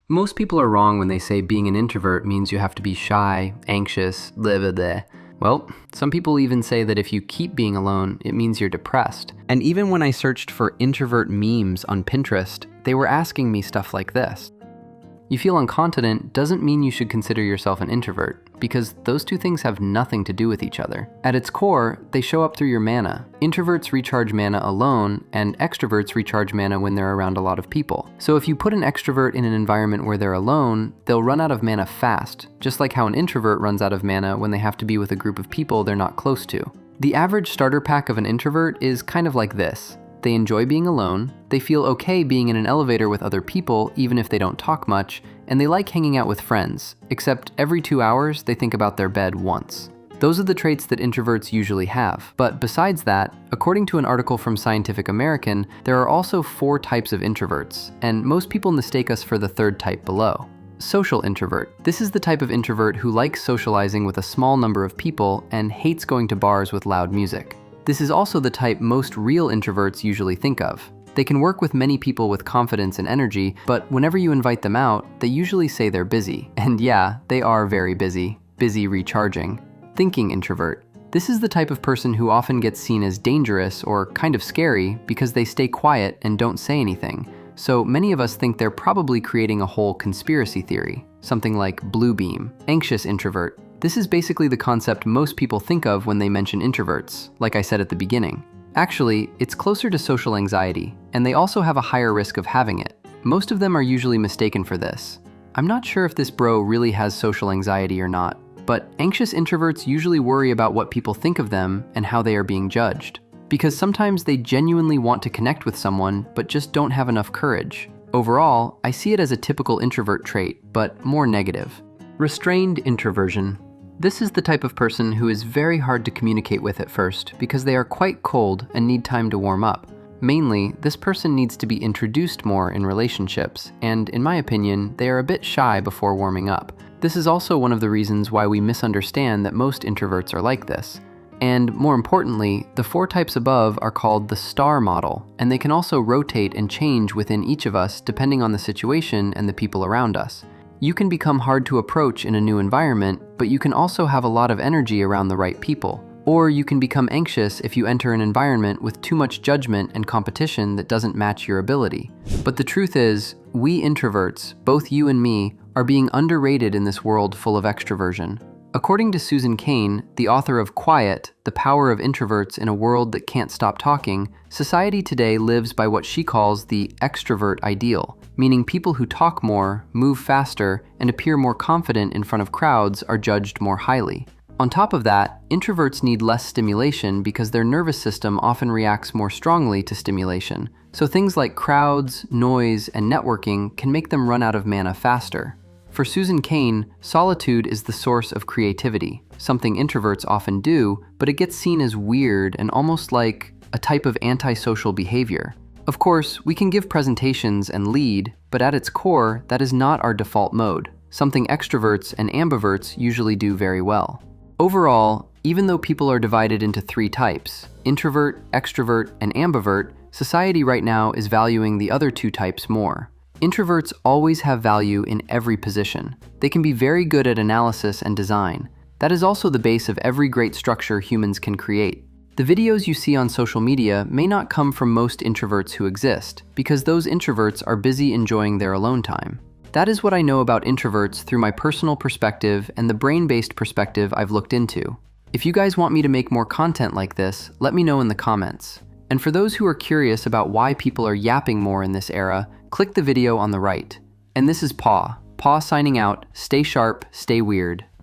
Most people are wrong when they say being an introvert means you have to be shy, anxious, blah, blah, blah. Well, some people even say that if you keep being alone, it means you're depressed. And even when I searched for introvert memes on Pinterest, they were asking me stuff like this. You feel incontinent doesn't mean you should consider yourself an introvert, because those two things have nothing to do with each other. At its core, they show up through your mana. Introverts recharge mana alone, and extroverts recharge mana when they're around a lot of people. So if you put an extrovert in an environment where they're alone, they'll run out of mana fast, just like how an introvert runs out of mana when they have to be with a group of people they're not close to. The average starter pack of an introvert is kind of like this. They enjoy being alone, they feel okay being in an elevator with other people even if they don't talk much, and they like hanging out with friends, except every 2 hours they think about their bed once. Those are the traits that introverts usually have. But besides that, according to an article from Scientific American, there are also 4 types of introverts, and most people mistake us for the third type below. Social introvert. This is the type of introvert who likes socializing with a small number of people and hates going to bars with loud music. This is also the type most real introverts usually think of. They can work with many people with confidence and energy, but whenever you invite them out, they usually say they're busy. And yeah, they are very busy. Busy recharging. Thinking introvert. This is the type of person who often gets seen as dangerous or kind of scary because they stay quiet and don't say anything. So many of us think they're probably creating a whole conspiracy theory, something like blue beam. Anxious introvert. This is basically the concept most people think of when they mention introverts, like I said at the beginning. Actually, it's closer to social anxiety, and they also have a higher risk of having it. Most of them are usually mistaken for this. I'm not sure if this bro really has social anxiety or not, but anxious introverts usually worry about what people think of them and how they are being judged. Because sometimes they genuinely want to connect with someone, but just don't have enough courage. Overall, I see it as a typical introvert trait, but more negative. Restrained introversion. This is the type of person who is very hard to communicate with at first because they are quite cold and need time to warm up. Mainly, this person needs to be introduced more in relationships, and in my opinion, they are a bit shy before warming up. This is also one of the reasons why we misunderstand that most introverts are like this. And more importantly, the 4 types above are called the star model, and they can also rotate and change within each of us depending on the situation and the people around us. You can become hard to approach in a new environment, but you can also have a lot of energy around the right people. Or you can become anxious if you enter an environment with too much judgment and competition that doesn't match your ability. But the truth is, we introverts, both you and me, are being underrated in this world full of extroversion. According to Susan Cain, the author of Quiet, The Power of Introverts in a World That Can't Stop Talking, society today lives by what she calls the extrovert ideal, meaning people who talk more, move faster, and appear more confident in front of crowds are judged more highly. On top of that, introverts need less stimulation because their nervous system often reacts more strongly to stimulation. So things like crowds, noise, and networking can make them run out of mana faster. For Susan Cain, solitude is the source of creativity, something introverts often do, but it gets seen as weird and almost like a type of antisocial behavior. Of course, we can give presentations and lead, but at its core, that is not our default mode, something extroverts and ambiverts usually do very well. Overall, even though people are divided into 3 types, introvert, extrovert, and ambivert, society right now is valuing the other 2 types more. Introverts always have value in every position. They can be very good at analysis and design. That is also the base of every great structure humans can create. The videos you see on social media may not come from most introverts who exist, because those introverts are busy enjoying their alone time. That is what I know about introverts through my personal perspective and the brain-based perspective I've looked into. If you guys want me to make more content like this, let me know in the comments. And for those who are curious about why people are yapping more in this era, click the video on the right. And this is Paw signing out. Stay sharp, stay weird.